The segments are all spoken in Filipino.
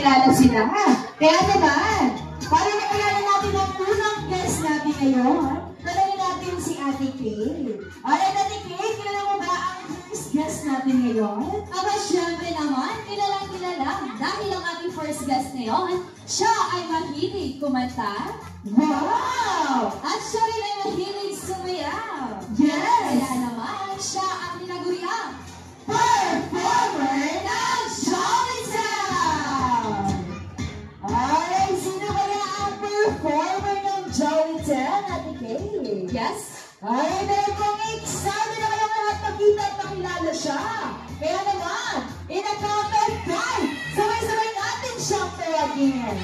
magpakilala sila. Kaya naman, para makilala natin ang unang guest natin ngayon, tanongin natin si Ate Kay. Alright, Ate Kay, kilala mo ba ang first guest natin ngayon? Aba, syempre naman, kilalang kilala. Dahil ang ating first guest ngayon, siya ay mahilig kumanta. Wow! At siya rin ay mahilig sumayaw. Yes! Kaya naman, siya ang tinaguriang Performer ng Jollytown! Alright, sino kaya ang performer ng Jollytown, Ate Kay? yes, Alright, dahil kung excited na kayong lahat makita at makilala siya. Kaya naman, in a count of 5, sabay-sabay natin siyang tawagin.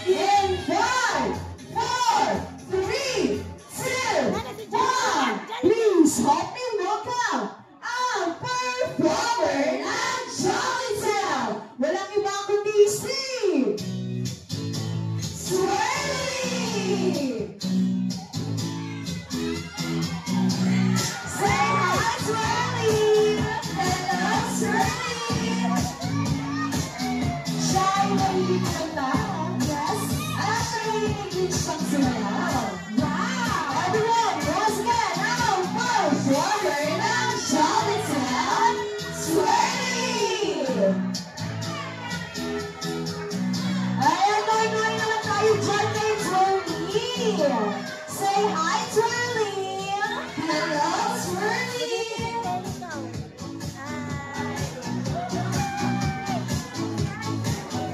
In 5, 4, 3, 2, 1, please help me welcome ang performer ng Jollytown. Walang iba kundi si Swirly! Say hi, Swirly! Hello, Swirly! Siya ay mahilig kanta. Yes. At mahilig din siyang sumayaw. Wow! Everyone, once again, ang performer ng Jollytown, Swirly! Ayan, going naman tayo dyan kay Swirly! Say hi, Swirly! Hello, Swirly!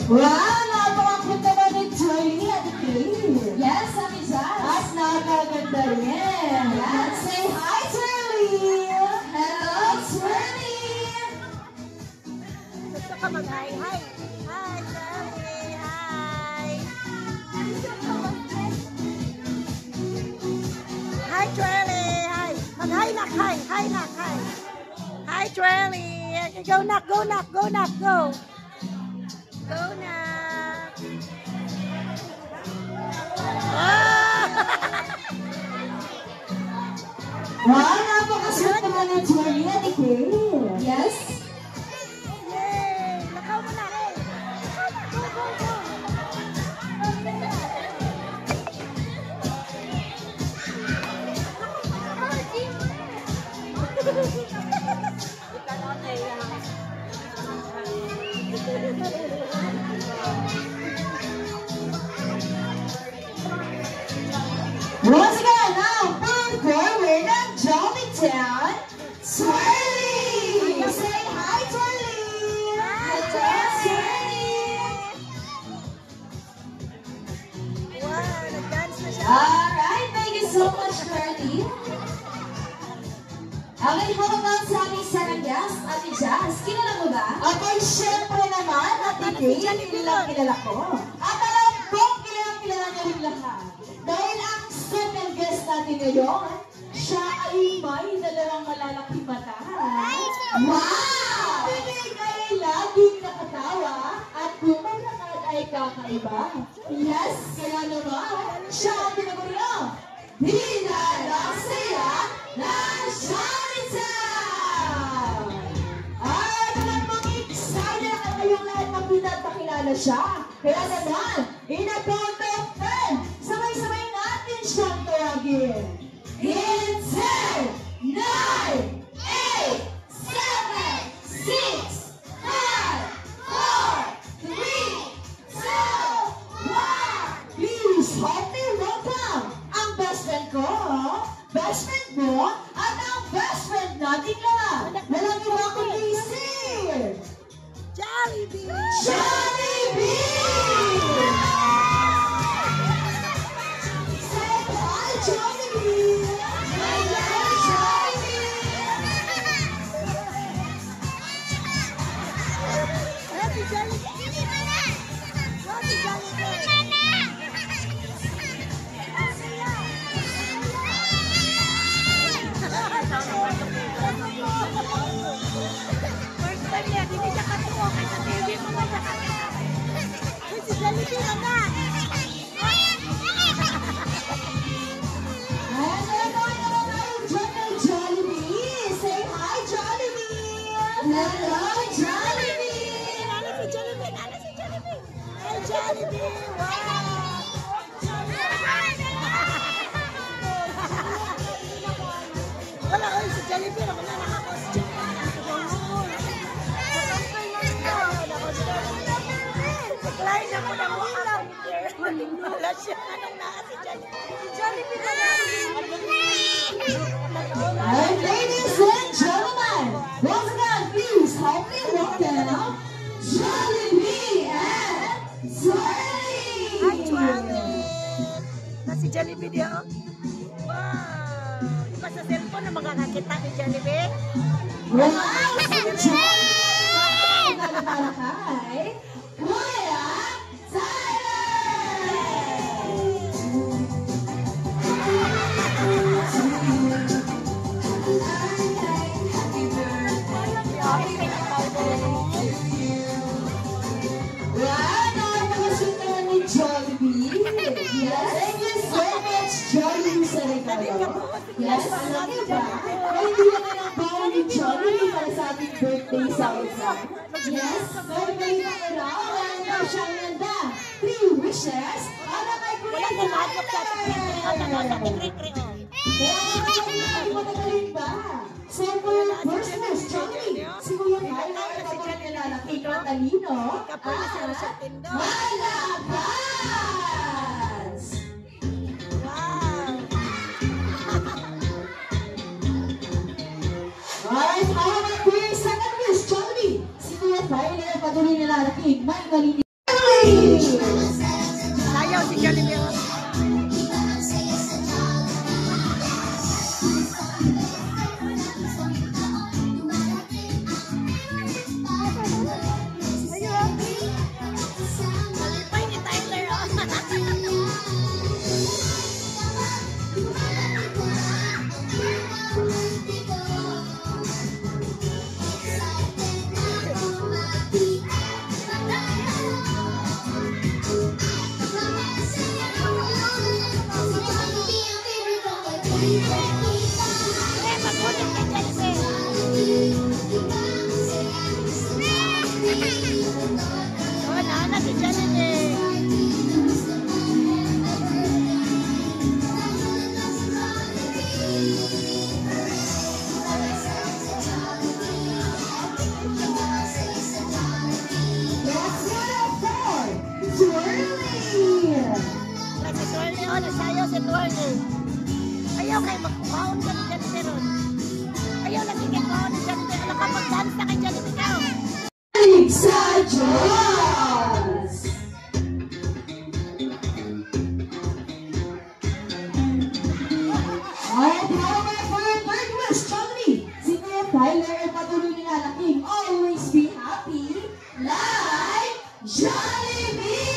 Wow! Napakakita ba ni Swirly, Ate Kay? yes, Ate Jazz. At nakaganda rin! At say hi, Swirly! Hello, Swirly! Gusto ka mag-hi? Hi! Hi, Sally! Hi! Hi, Trelly! Hi! Mag-hi, nak! Hi! Hi, nak! Hi! Hi, Trelly! Go, nak! Go, nak! Go, nak! Go! Go, nak! Ah! Wow! Napakasweet naman ni Swirly, Ate Kay! Yes, Yay! Lakaw mo na! Hey! Go, go, go! Once again, ang performer ng Jollytown, Swirly! Say hi, Swirly! Hello, Swirly! Wow! Nag-dance na siya! alright, thank you so much, Swirly. Okay, how about sa ating second guest, Ate Jazz? Kilala mo ba? Abay, syempre naman, Ate Kay, kilala ko. At alam kong kilala niya rin lahat. Dahil ang second guest natin ngayon, siya ay may dalawang malalaking mata. Wow! Pinig ay laging nakatawa at kung may lakad ay kakaiba. Yes, kaya naman, siya ang tinaguriang Bida ng Saya ng Jollytown! At alam kong excited na kayong lahat makita at makilala siya. Kaya naman, in a count of 10, sabay-sabay natin siyang tawagin. In 10, 9, 8, 7, 6, 5, 4, 3, 2, 1. Please help me welcome ang best friend ko, best friend mo, at ang best friend nating lahat. Walang iba kundi si Jollibee! Jollibee! Say hi, Jollibee! Hello, Jollibee! Happy Jollibee! Happy Jollibee! First time niya, hindi siya katuwa kay sa TV mo na siya. Jollibee! Wow! Wala ko si Jollibee. Wala na naka-costume. Decline na mo na mo ako ni Claire. Wala siya. Anong naa si Jollibee? Si Jollibee na lang. And ladies and gentlemen, once again, please help me welcome Jollibee and Swirly! Hi, Jollibee! Na si Jollibee dia. Oh. Wow! Di ba sa cellphone na makakakita ni Jollibee? Wow! Si Jollibee! Naglalakay, Kuya Tyler! Wow! Nakapag-shoot naman ni Jollibee. Yes, thank you so much, Jollibee sa regalo. Yes, alam niyo ba? Ay, hindi naman ang bawa ni Jollibee para sa ating birthday celebration. Yes, birthday na ko raw. Meron daw siyang ganda. 3 wishes para kay Kuya Tyler. Kaya naman hindi mo nagaling ba? So for your first wish, Jollibee, si Kuya Tyler ay patuloy na lalaki ng talino at malakas! Alright, how about for your second wish, Jollibee? Si Kuya Tyler ay patuloy na lalaki ng talino. Sayaw si Jollibee. Ayaw kayo magkuhaon ka ni Jollibee ron. Ayaw lagi kayo kuhaon ni Jollibee. Ano ka mag-dance na kay Jollibee ka? Sa Diyos! Alright, how about for your third wish, Jollibee? Si Kuya Tyler ay patuloy nilalaking always be happy like Jollibee!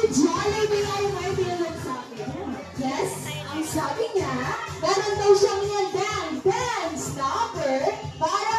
Jollibee ay may bilang sa akin. Yes, ang sabi niya, meron daw siyang niyandang dance number para